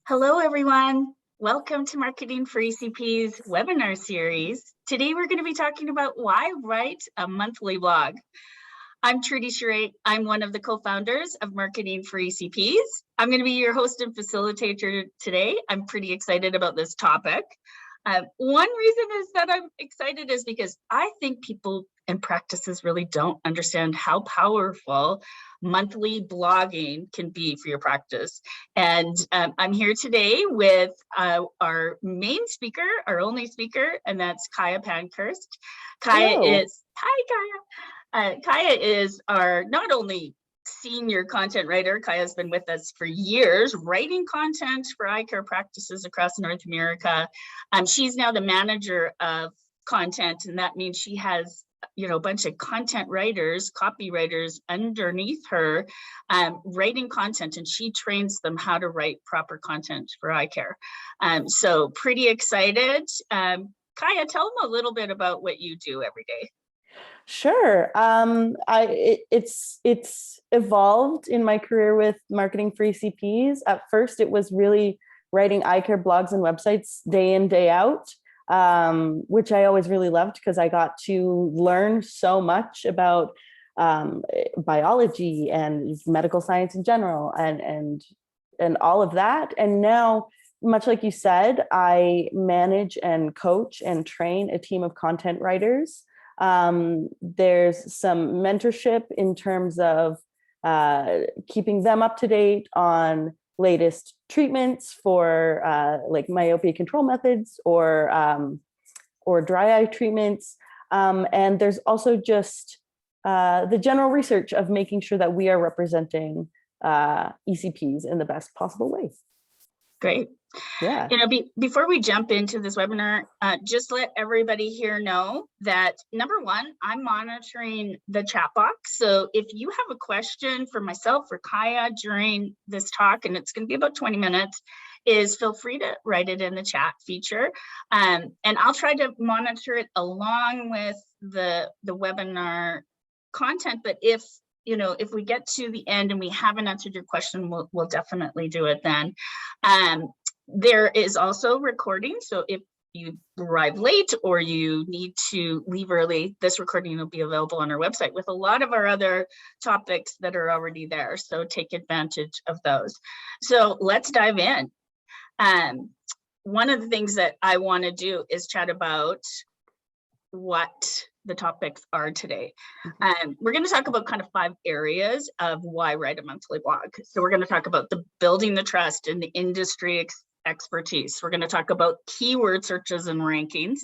Hello, everyone. Welcome to Marketing for ECP's webinar series. Today, we're going to be talking about why write a monthly blog. I'm Trudy Charette. I'm one of the co-founders of Marketing for ECPs. I'm going to be your host and facilitator today. I'm pretty excited about this topic. One reason is that I'm excited is because I think people and practices really don't understand how powerful monthly blogging can be for your practice. And I'm here today with our main speaker, our only speaker, and that's Kaya Pankhurst. Hi, Kaya. Kaya is our not only senior content writer. Kaya's been with us for years, writing content for eye care practices across North America. She's now the manager of content, and that means she has a bunch of content writers, copywriters underneath her, writing content, and she trains them how to write proper content for eye care. So pretty excited. Kaya, tell them a little bit about what you do every day. Sure. It's evolved in my career with marketing for ECPs. At first, it was really writing eye care blogs and websites day in, day out, which I always really loved because I got to learn so much about biology and medical science in general and all of that. And now, much like you said, I manage and coach and train a team of content writers. There's some mentorship in terms of keeping them up to date on latest treatments for like myopia control methods or dry eye treatments. And there's also just the general research of making sure that we are representing ECPs in the best possible way. Great. Yeah. Before we jump into this webinar, just let everybody here know that number one, I'm monitoring the chat box. So if you have a question for myself or Kaya during this talk, and it's going to be about 20 minutes, feel free to write it in the chat feature. And I'll try to monitor it along with the webinar content. But if we get to the end and we haven't answered your question, we'll definitely do it then. There is also recording. So if you arrive late or you need to leave early, this recording will be available on our website with a lot of our other topics that are already there. So take advantage of those. So let's dive in. One of the things that I want to do is chat about what the topics are today. We're going to talk about kind of 5 areas of why write a monthly blog. So we're going to talk about the building the trust and the industry expertise. We're going to talk about keyword searches and rankings.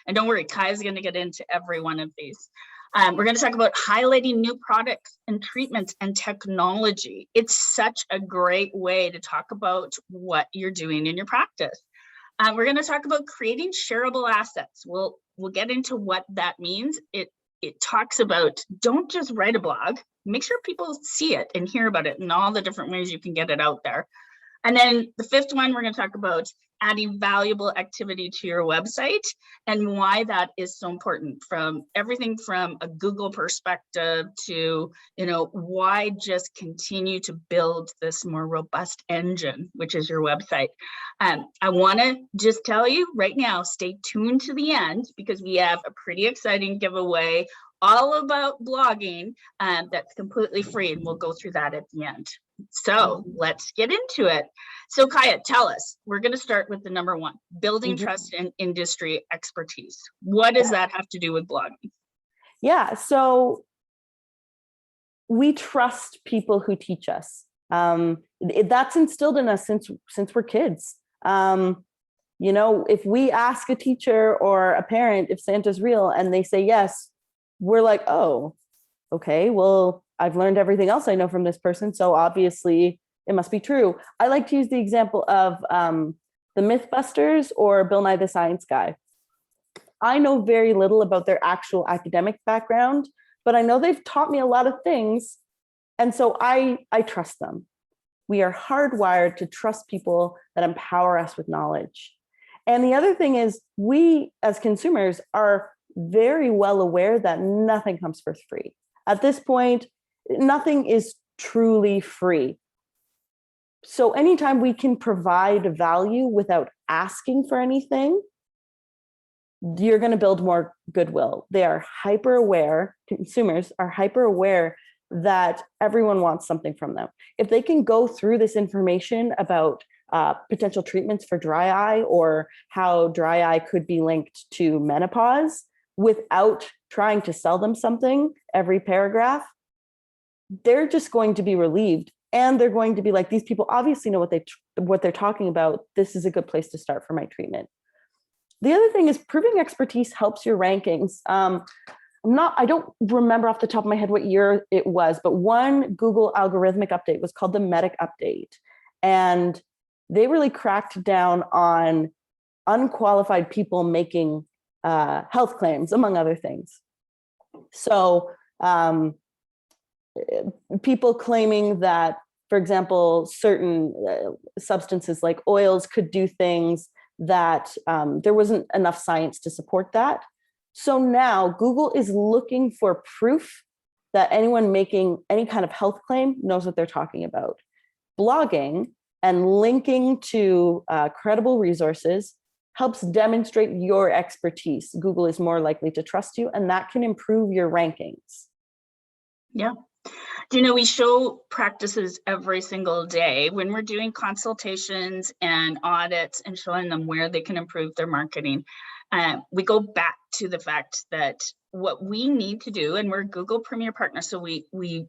And don't worry, Kai's going to get into every one of these. We're going to talk about highlighting new products and treatments and technology. It's such a great way to talk about what you're doing in your practice. We're going to talk about creating shareable assets. We'll get into what that means. It talks about don't just write a blog, make sure people see it and hear about it and all the different ways you can get it out there. And then the 5th one, we're going to talk about adding valuable activity to your website and why that is so important, from everything from a Google perspective to, why just continue to build this more robust engine, which is your website. I want to just tell you right now, stay tuned to the end because we have a pretty exciting giveaway all about blogging that's completely free, and we'll go through that at the end. So let's get into it. So Kaya, tell us, we're going to start with the number 1, building trust and industry expertise. What does that have to do with blogging? Yeah, so we trust people who teach us. That's instilled in us since we're kids. If we ask a teacher or a parent if Santa's real and they say yes, we're like, oh, okay, well, I've learned everything else I know from this person, so obviously it must be true. I like to use the example of the Mythbusters or Bill Nye the Science Guy. I know very little about their actual academic background, but I know they've taught me a lot of things, and so I trust them. We are hardwired to trust people that empower us with knowledge. And the other thing is, we as consumers are very well aware that nothing comes for free. At this point, nothing is truly free. So anytime we can provide value without asking for anything, you're going to build more goodwill. They are hyper aware, consumers are hyper aware that everyone wants something from them. If they can go through this information about potential treatments for dry eye or how dry eye could be linked to menopause without trying to sell them something every paragraph, they're just going to be relieved. And they're going to be like, these people obviously know what they're talking about. This is a good place to start for my treatment. The other thing is proving expertise helps your rankings. I don't remember off the top of my head what year it was, but one Google algorithmic update was called the Medic Update. And they really cracked down on unqualified people making health claims, among other things. So people claiming that, for example, certain substances like oils could do things that there wasn't enough science to support that. So now Google is looking for proof that anyone making any kind of health claim knows what they're talking about. Blogging and linking to credible resources helps demonstrate your expertise. Google is more likely to trust you, and that can improve your rankings. Yeah. Do you know, we show practices every single day when we're doing consultations and audits and showing them where they can improve their marketing. We go back to the fact that what we need to do, and we're Google Premier Partner, so we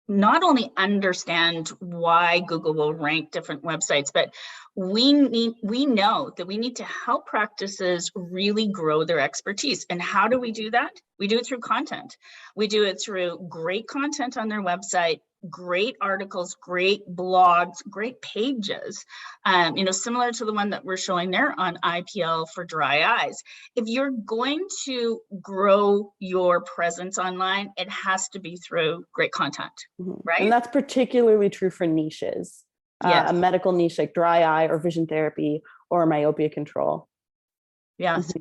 not only understand why Google will rank different websites, but we know that we need to help practices really grow their expertise. And how do we do that? We do it through content. We do it through great content on their website, great articles, great blogs, great pages, similar to the one that we're showing there on IPL for dry eyes. If you're going to grow your presence online, it has to be through great content, right? And that's particularly true for niches. Yes. A medical niche like dry eye or vision therapy or myopia control. Yes.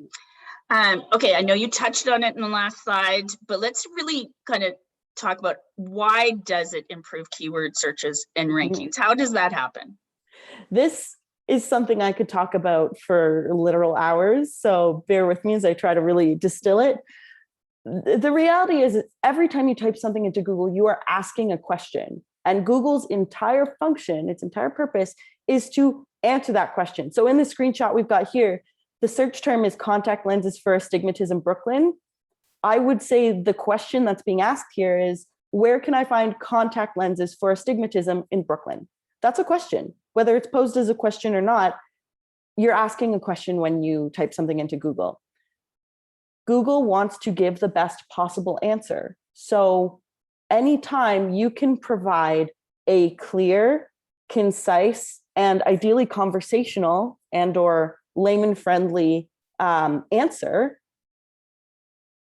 Okay, I know you touched on it in the last slide, but let's really kind of talk about why does it improve keyword searches and rankings? How does that happen? This is something I could talk about for literal hours, so bear with me as I try to really distill it. The reality is every time you type something into Google, you are asking a question, and Google's entire function, its entire purpose is to answer that question. So in the screenshot we've got here, the search term is contact lenses for astigmatism Brooklyn. I would say the question that's being asked here is, where can I find contact lenses for astigmatism in Brooklyn? That's a question. Whether it's posed as a question or not, you're asking a question when you type something into Google. Google wants to give the best possible answer. So anytime you can provide a clear, concise, and ideally conversational and or layman-friendly answer,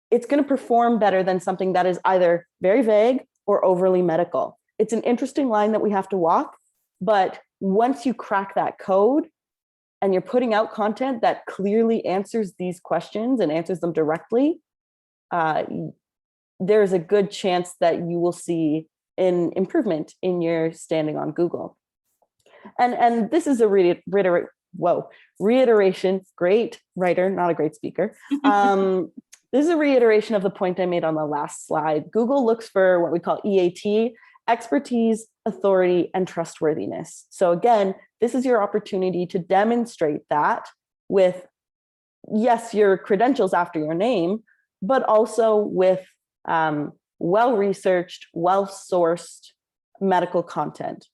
it's going to perform better than something that is either very vague or overly medical. It's an interesting line that we have to walk, but once you crack that code and you're putting out content that clearly answers these questions and answers them directly, there's a good chance that you will see an improvement in your standing on Google. And this is a reiteration, great writer, not a great speaker. This is a reiteration of the point I made on the last slide. Google looks for what we call EAT, expertise, authority, and trustworthiness. So again, this is your opportunity to demonstrate that with, yes, your credentials after your name, but also with well-researched, well-sourced medical content.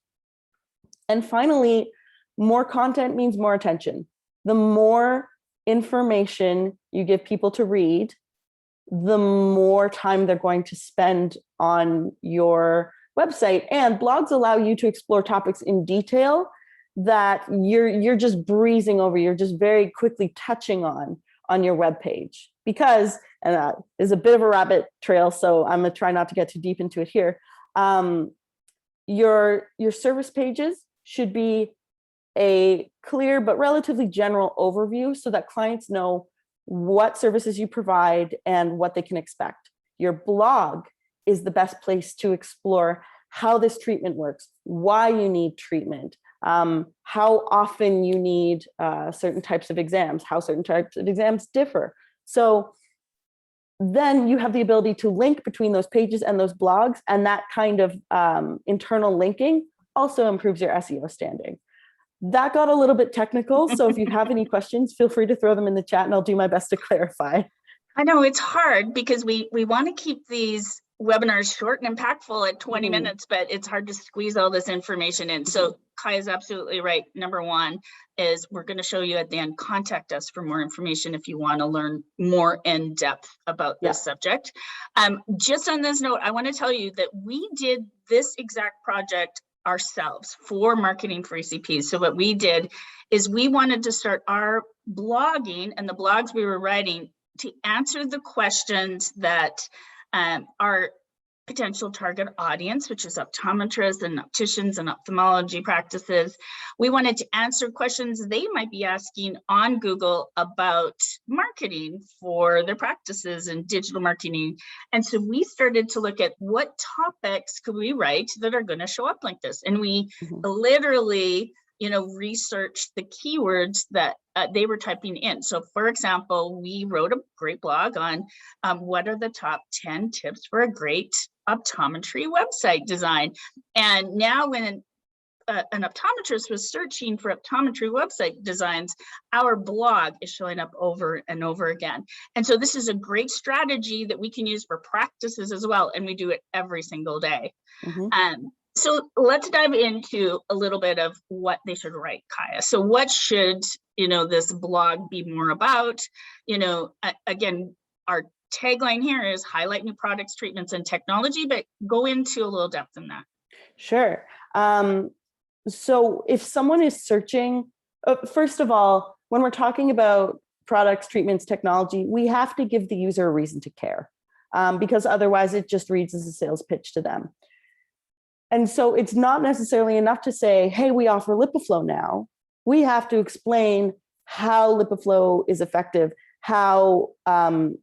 And finally, more content means more attention. The more information you give people to read, the more time they're going to spend on your website. And blogs allow you to explore topics in detail that you're just breezing over, you're just very quickly touching on your webpage. Because, and is a bit of a rabbit trail, so I'm gonna try not to get too deep into it here. Your service pages should be a clear but relatively general overview so that clients know what services you provide and what they can expect. Your blog is the best place to explore how this treatment works, why you need treatment, how often you need certain types of exams, how certain types of exams differ. So then you have the ability to link between those pages and those blogs, and that kind of internal linking also improves your SEO standing. That got a little bit technical, so if you have any questions, feel free to throw them in the chat and I'll do my best to clarify. I know it's hard because we want to keep these webinars short and impactful at 20 minutes, but it's hard to squeeze all this information in. So Kai is absolutely right. Number one is we're going to show you at the end, contact us for more information if you want to learn more in depth about this subject. Just on this note, I want to tell you that we did this exact project ourselves for Marketing for ECPs. So what we did is we wanted to start our blogging and the blogs we were writing to answer the questions that our potential target audience, which is optometrists and opticians and ophthalmology practices, we wanted to answer questions they might be asking on Google about marketing for their practices and digital marketing. And so we started to look at what topics could we write that are going to show up like this. And we literally, research the keywords that they were typing in. So for example, we wrote a great blog on what are the top 10 tips for a great optometry website design. And now when an optometrist was searching for optometry website designs, our blog is showing up over and over again. And so this is a great strategy that we can use for practices as well. And we do it every single day. So let's dive into a little bit of what they should write, Kaya. So what should, this blog be more about? Again, our tagline here is highlight new products, treatments, and technology, but go into a little depth in that. Sure. So if someone is searching, first of all, when we're talking about products, treatments, technology, we have to give the user a reason to care, because otherwise it just reads as a sales pitch to them. And so it's not necessarily enough to say, hey, we offer LipiFlow now. We have to explain how LipiFlow is effective, how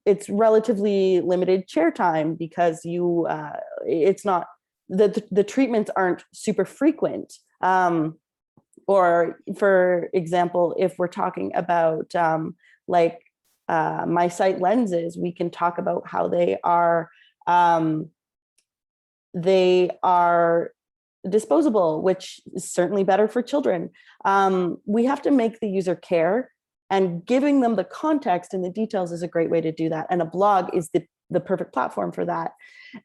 it's relatively limited chair time because it's not, the treatments aren't super frequent. Or for example, if we're talking about my sight lenses, we can talk about how they are disposable, which is certainly better for children. We have to make the user care, and giving them the context and the details is a great way to do that. And a blog is the perfect platform for that.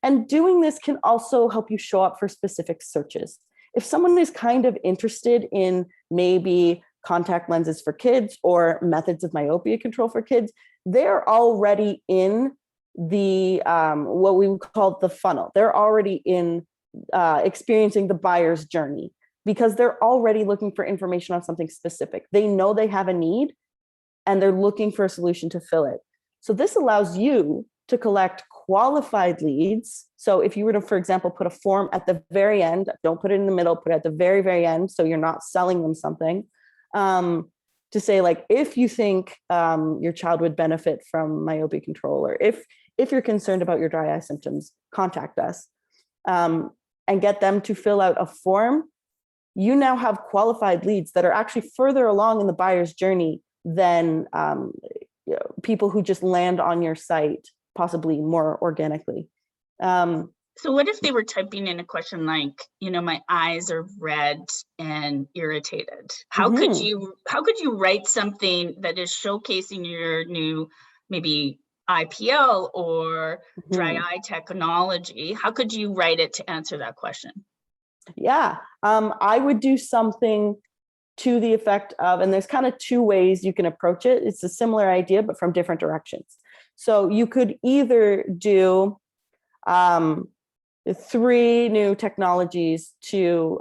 And doing this can also help you show up for specific searches. If someone is kind of interested in maybe contact lenses for kids or methods of myopia control for kids, they're already in the what we would call the funnel. They're already in experiencing the buyer's journey because they're already looking for information on something specific. They know they have a need and they're looking for a solution to fill it. So this allows you to collect qualified leads. So if you were to, for example, put a form at the very end, don't put it in the middle, put it at the very, very end, so you're not selling them something, to say if you think your child would benefit from myopia control, or if you're concerned about your dry eye symptoms, contact us, and get them to fill out a form. You now have qualified leads that are actually further along in the buyer's journey than people who just land on your site, possibly more organically. So what if they were typing in a question like, my eyes are red and irritated? How could you write something that is showcasing your new maybe IPL or dry eye technology? How could you write it to answer that question? Yeah, I would do something to the effect of, and there's kind of two ways you can approach it. It's a similar idea, but from different directions. So you could either do 3 new technologies to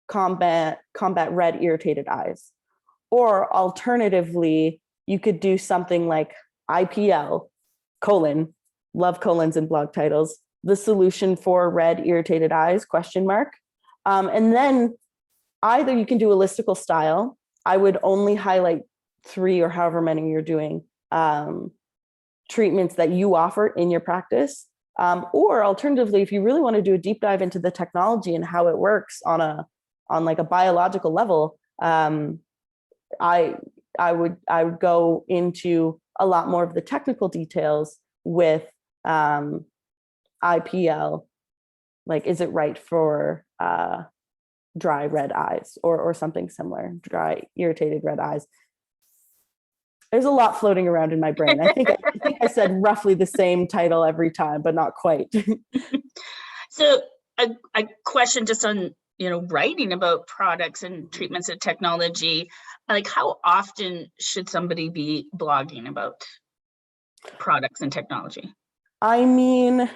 combat red irritated eyes, or alternatively, you could do something like IPL, love colons in blog titles, the solution for red irritated eyes, ? And then either you can do a listicle style. I would only highlight 3 or however many you're doing treatments that you offer in your practice. Or alternatively, if you really want to do a deep dive into the technology and how it works on like a biological level, I would go into a lot more of the technical details with IPL, like is it right for dry red eyes or something similar, dry irritated red eyes. There's a lot floating around in my brain. I think I said roughly the same title every time, but not quite. So a question just on, writing about products and treatments and technology, like how often should somebody be blogging about products and technology? I mean,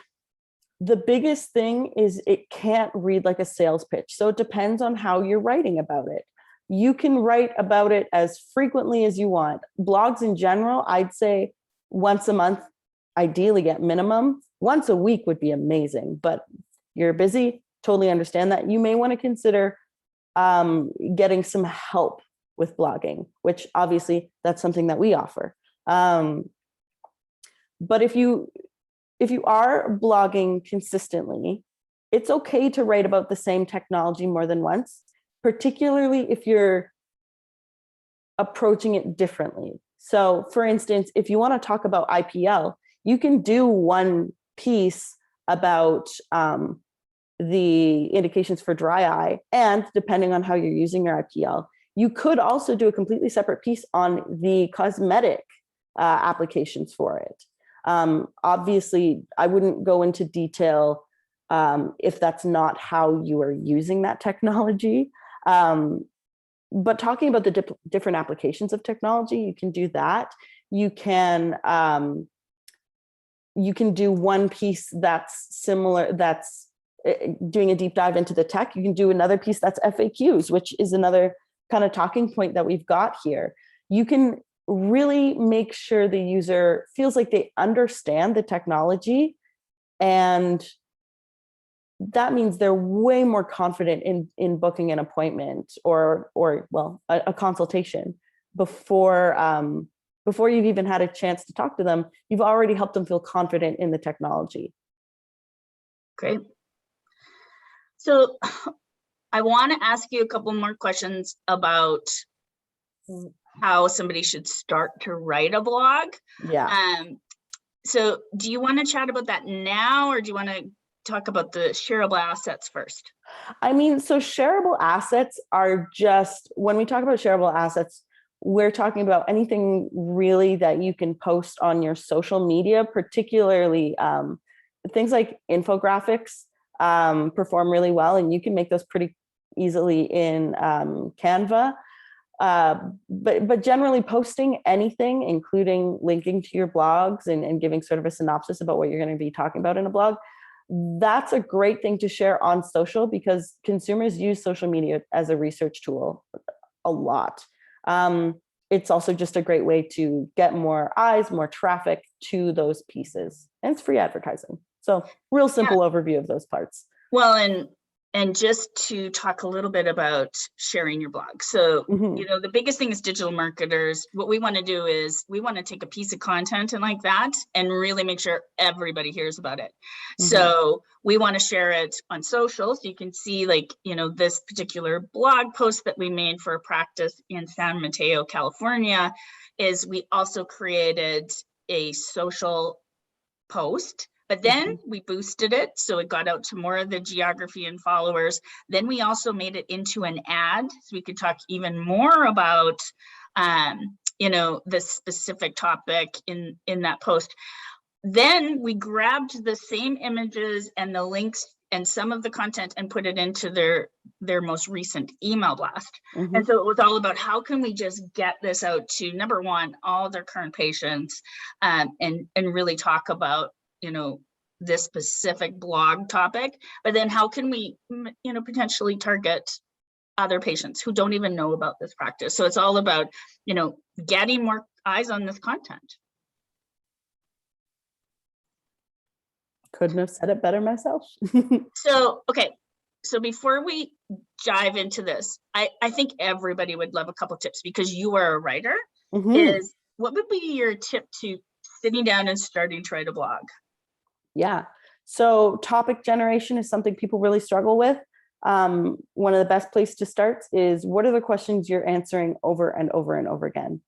the biggest thing is it can't read like a sales pitch. So it depends on how you're writing about it. You can write about it as frequently as you want. Blogs in general, I'd say once a month, ideally at minimum. Once a week would be amazing, but you're busy, totally understand that. You may want to consider getting some help with blogging, which obviously that's something that we offer. But if you are blogging consistently, it's okay to write about the same technology more than once, particularly if you're approaching it differently. So for instance, if you want to talk about IPL, you can do one piece about the indications for dry eye, and depending on how you're using your IPL, you could also do a completely separate piece on the cosmetic applications for it. Obviously, I wouldn't go into detail if that's not how you are using that technology. But talking about the different applications of technology, you can do that. You can do one piece that's similar, that's doing a deep dive into the tech. You can do another piece that's FAQs, which is another kind of talking point that we've got here. You can really make sure the user feels like they understand the technology, and that means they're way more confident in booking an appointment or a consultation before you've even had a chance to talk to them. You've already helped them feel confident in the technology. Great. So I want to ask you a couple more questions about how somebody should start to write a blog. Yeah. So do you want to chat about that now, or do you want to talk about the shareable assets first? I mean, so shareable assets are just, when we talk about shareable assets, we're talking about anything really that you can post on your social media, particularly things like infographics perform really well, and you can make those pretty easily in Canva. But generally posting anything, including linking to your blogs and giving sort of a synopsis about what you're going to be talking about in a blog, that's a great thing to share on social, because consumers use social media as a research tool a lot. It's also just a great way to get more eyes, more traffic to those pieces, and it's free advertising. So real simple overview of those parts. Well, and just to talk a little bit about sharing your blog. So, the biggest thing is digital marketers. What we want to do is we want to take a piece of content and like that and really make sure everybody hears about it. So we want to share it on social. So you can see this particular blog post that we made for a practice in San Mateo, California, is we also created a social post. But then we boosted it, so it got out to more of the geography and followers. Then we also made it into an ad, so we could talk even more about, the specific topic in that post. Then we grabbed the same images and the links and some of the content and put it into their most recent email blast. And so it was all about how can we just get this out to, number one, all their current patients, and really talk about this specific blog topic, but then how can we, potentially target other patients who don't even know about this practice? So it's all about, getting more eyes on this content. Couldn't have said it better myself. So, okay. So before we dive into this, I think everybody would love a couple tips, because you are a writer. Is what would be your tip to sitting down and starting to write a blog? Yeah. So topic generation is something people really struggle with. One of the best places to start is, what are the questions you're answering over and over and over again?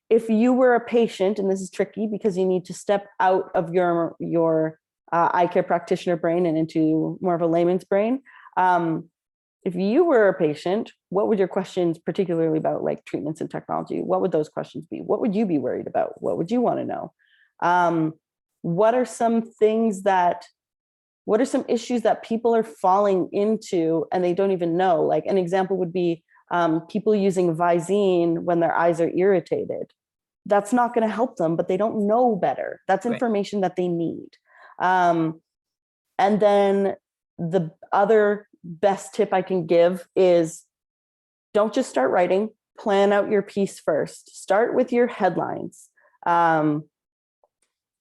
If you were a patient, and this is tricky because you need to step out of your eye care practitioner brain and into more of a layman's brain. If you were a patient, what would your questions, particularly about like treatments and technology, what would those questions be? What would you be worried about? What would you want to know? What are some issues that people are falling into and they don't even know? Like an example would be people using Visine when their eyes are irritated. That's not going to help them, but they don't know better. That's information that they need. And then the other best tip I can give is, don't just start writing, plan out your piece first. Start with your headlines. And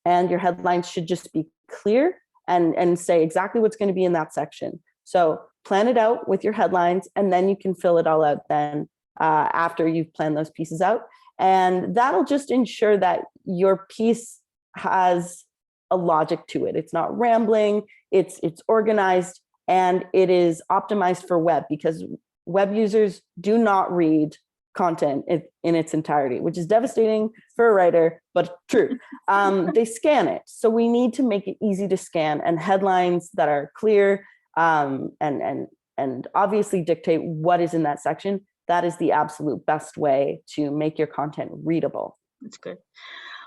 your headlines should just be clear and say exactly what's going to be in that section. So plan it out with your headlines, and then you can fill it all out then after you've planned those pieces out. And that'll just ensure that your piece has a logic to it. It's not rambling, it's organized, and it is optimized for web, because web users do not read content in its entirety, which is devastating for a writer, but true. They scan it. So we need to make it easy to scan, and headlines that are clear and obviously dictate what is in that section. That is the absolute best way to make your content readable. That's good.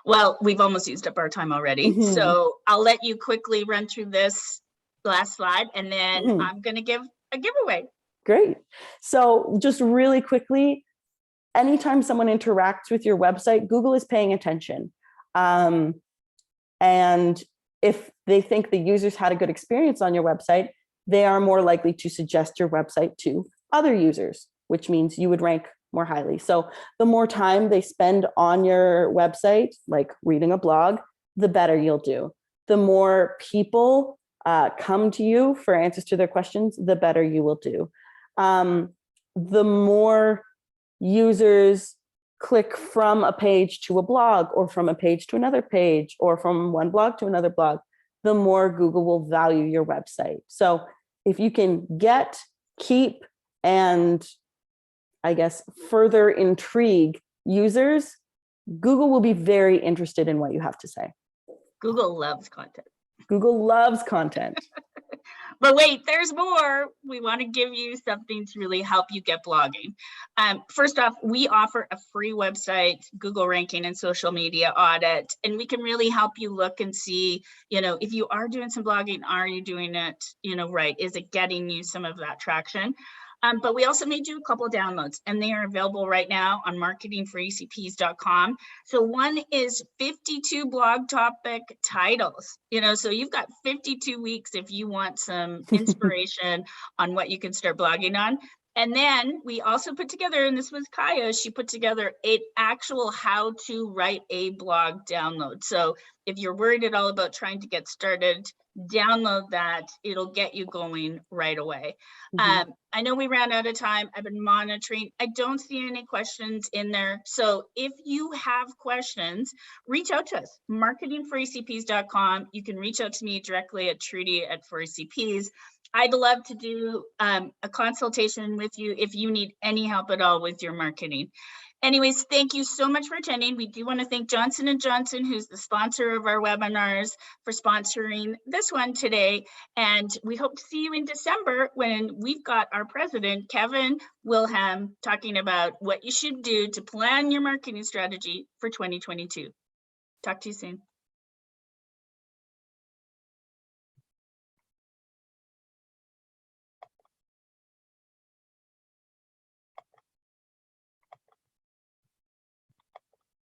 Well, we've almost used up our time already. Mm-hmm. So I'll let you quickly run through this last slide, and then I'm going to give a giveaway. Great. So just really quickly, anytime someone interacts with your website, Google is paying attention. And if they think the users had a good experience on your website, they are more likely to suggest your website to other users, which means you would rank more highly. So the more time they spend on your website, like reading a blog, the better you'll do. The more people come to you for answers to their questions, the better you will do. The more users click from a page to a blog, or from a page to another page, or from one blog to another blog, the more Google will value your website. So if you can get, keep, and I guess further intrigue users, Google will be very interested in what you have to say. Google loves content. Google loves content. But wait, there's more. We want to give you something to really help you get blogging. First off, we offer a free website, Google ranking and social media audit, and we can really help you look and see, if you are doing some blogging, are you doing it, right? Is it getting you some of that traction? But we also made you a couple of downloads, and they are available right now on marketingforecps.com. So one is 52 blog topic titles, so you've got 52 weeks if you want some inspiration on what you can start blogging on. And then we also put together, and this was Kaya, she put together an actual how to write a blog download. So if you're worried at all about trying to get started, download that. It'll get you going right away. Mm-hmm. I know we ran out of time. I've been monitoring. I don't see any questions in there. So if you have questions, reach out to us, marketingforecps.com. You can reach out to me directly at Trudy@4CPs. I'd love to do a consultation with you if you need any help at all with your marketing. Anyways, thank you so much for attending. We do want to thank Johnson & Johnson, who's the sponsor of our webinars, for sponsoring this one today. And we hope to see you in December when we've got our president, Kevin Wilhelm, talking about what you should do to plan your marketing strategy for 2022. Talk to you soon.